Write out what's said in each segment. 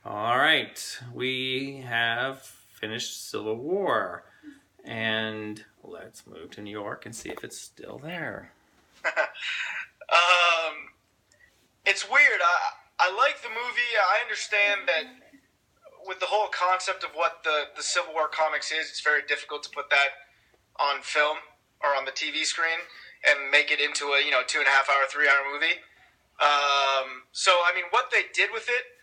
All right, we have finished Civil War, and let's move to New York and see if it's still there. It's weird. I like the movie. I understand that with the whole concept of what the Civil War comics is, it's very difficult to put that on film or on the TV screen and make it into a 2.5 hour, 3 hour movie. So I mean, what they did with it,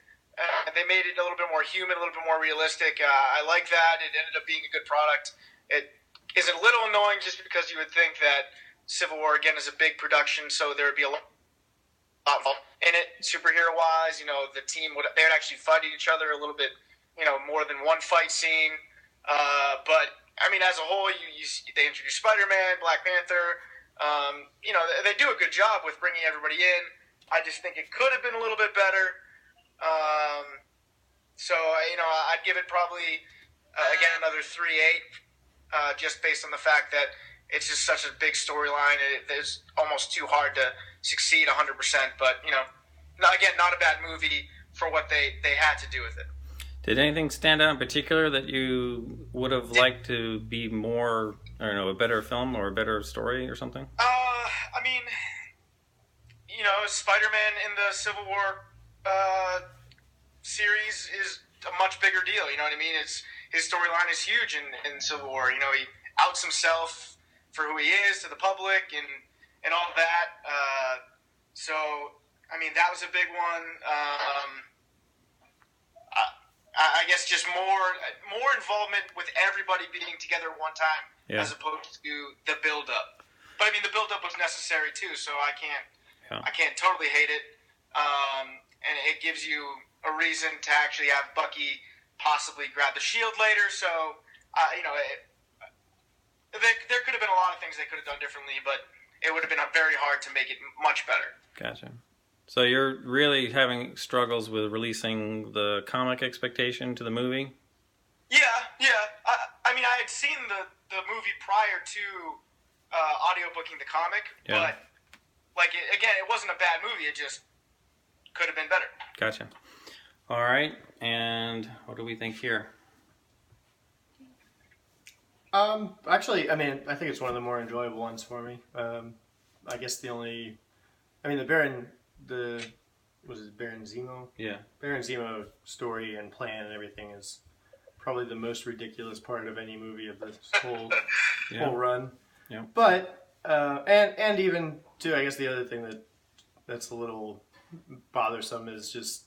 they made it a little bit more human, a little bit more realistic. I like that. It ended up being a good product. It is a little annoying just because you would think that Civil War again is a big production, so there would be a lot in it, superhero wise. The team would actually fight each other a little bit, more than one fight scene. But I mean, as a whole, they introduce Spider-Man, Black Panther. They do a good job with bringing everybody in. I just think it could have been a little bit better. So I'd give it probably again another 3.8, just based on the fact that it's just such a big storyline. It's almost too hard to succeed 100%. But not a bad movie for what they had to do with it. Did anything stand out in particular that you would have liked to be more, I don't know, a better film or a better story or something? I mean, Spider-Man in the Civil War series is a much bigger deal. You know what I mean? His storyline is huge in Civil War. He outs himself for who he is to the public and all that. So, I mean, that was a big one. I guess just more involvement with everybody being together at one time, as opposed to the build-up. But I mean, the build-up was necessary too, so I can't totally hate it. And it gives you a reason to actually have Bucky possibly grab the shield later. So, there could have been a lot of things they could have done differently, but it would have been very hard to make it much better. Gotcha. So you're really having struggles with releasing the comic expectation to the movie? Yeah. I mean, I had seen the movie prior to audiobooking the comic, but it wasn't a bad movie. It just could have been better. Gotcha. All right, and what do we think here? Actually, I mean, I think it's one of the more enjoyable ones for me. I guess the Baron Zemo? Yeah. Baron Zemo story and plan and everything is probably the most ridiculous part of any movie of this whole run. Yeah. But and even too, I guess the other thing that's a little bothersome is just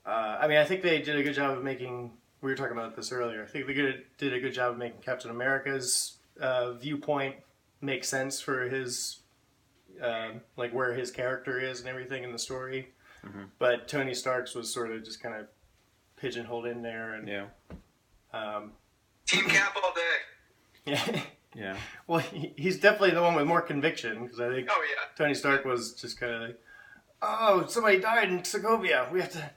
I think they did a good job of making. We were talking about this earlier. I think they did a good job of making Captain America's viewpoint make sense for his where his character is and everything in the story. Mm-hmm. But Tony Stark's was sort of just kind of pigeonholed in there, and Team Cap all day. Yeah. Well, he's definitely the one with more conviction, because I think Tony Stark was just kind of like, oh, somebody died in Sokovia. We have to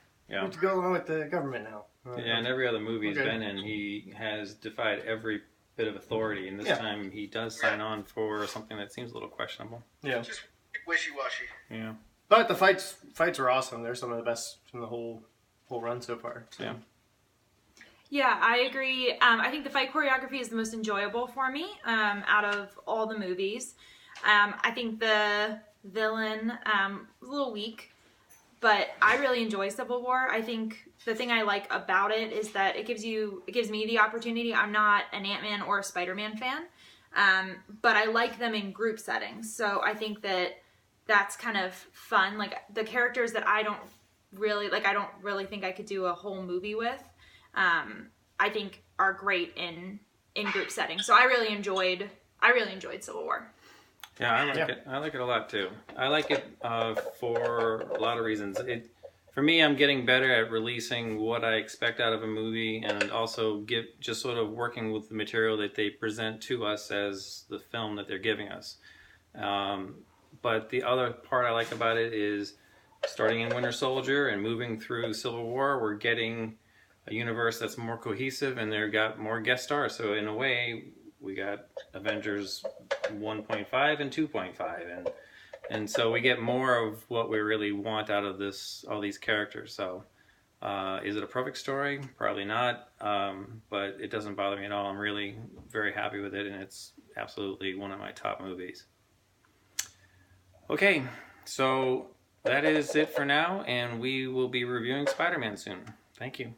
go along with the government now. And every other movie he's been in, he has defied every bit of authority, and this time he does sign on for something that seems a little questionable. Yeah. Just wishy-washy. Yeah. But the fights are awesome. They're some of the best from the whole run so far. So. Yeah. Yeah, I agree. I think the fight choreography is the most enjoyable for me out of all the movies. I think the villain was a little weak, but I really enjoy Civil War. I think the thing I like about it is that it gives me the opportunity. I'm not an Ant-Man or a Spider-Man fan, but I like them in group settings. So I think that's kind of fun. Like the characters that I don't really think I could do a whole movie with. I think are great in group settings. So I really enjoyed Civil War. Yeah, I like it. I like it a lot too. I like it for a lot of reasons. For me, I'm getting better at releasing what I expect out of a movie, and also just sort of working with the material that they present to us as the film that they're giving us. But the other part I like about it is starting in Winter Soldier and moving through Civil War, we're getting a universe that's more cohesive, and they've got more guest stars. So in a way, we got Avengers 1.5 and 2.5, and so we get more of what we really want out of all these characters. So Is it a perfect story? Probably not, but it doesn't bother me at all. I'm really very happy with it, and it's absolutely one of my top movies. Okay, so that is it for now, and we will be reviewing Spider-Man soon. Thank you.